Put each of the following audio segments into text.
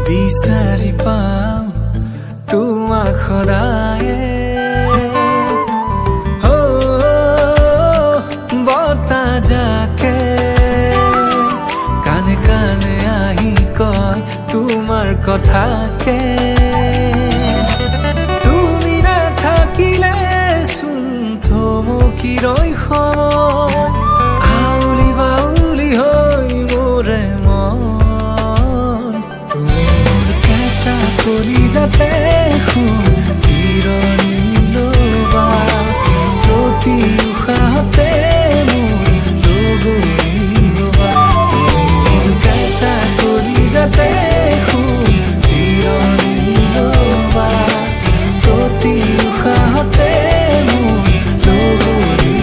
বিচাৰি পাওঁ তোমাক সদায়ে বতাহ যাকে কানে কানে আহি কয় তোমাৰ কথাকে তুমি নাথাকিলে চোন থমকি ৰয় সময় আউলি বাউলি হৈ মোৰে মন তুমি মোৰ কেঁচা কলিজাতে জিৰণি ল'বা প্ৰতি উশাহতে মোৰ লগৰী হ'বা তুমি মোৰ কেঁচা কলিজাতে জিৰণি ল'বা প্ৰতি উশাহতে মোৰ লগৰী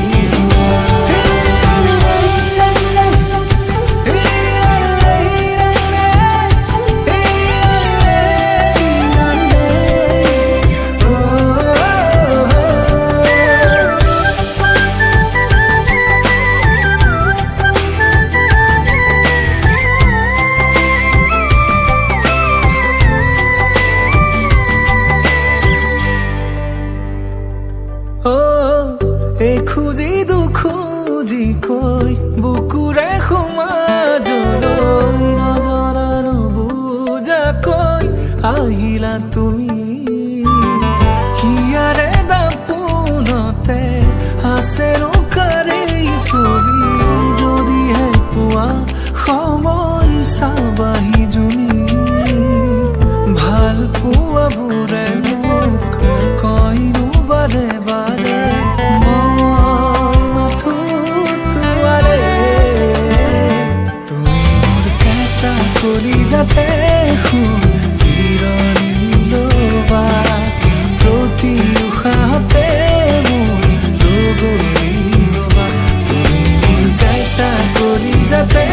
খুজি দুখুজি কৈ বুকুৰে সমাজলৈ নজৰা নুবুজাকৈ আহিলা তুমি হিয়াৰে দাপোনতে আছে ৰোকাৰে ছবি যদিহে পোৱা সময় চাবাহি জুমি ভাল পোৱাবোৰে মোক কয়নো বাৰে বাৰে কলিজাতে জিৰণি ল'বা প্ৰতি উশাহতে মোৰ লগৰী হ'বা তুমি মোৰ কেঁচা কলিজাতে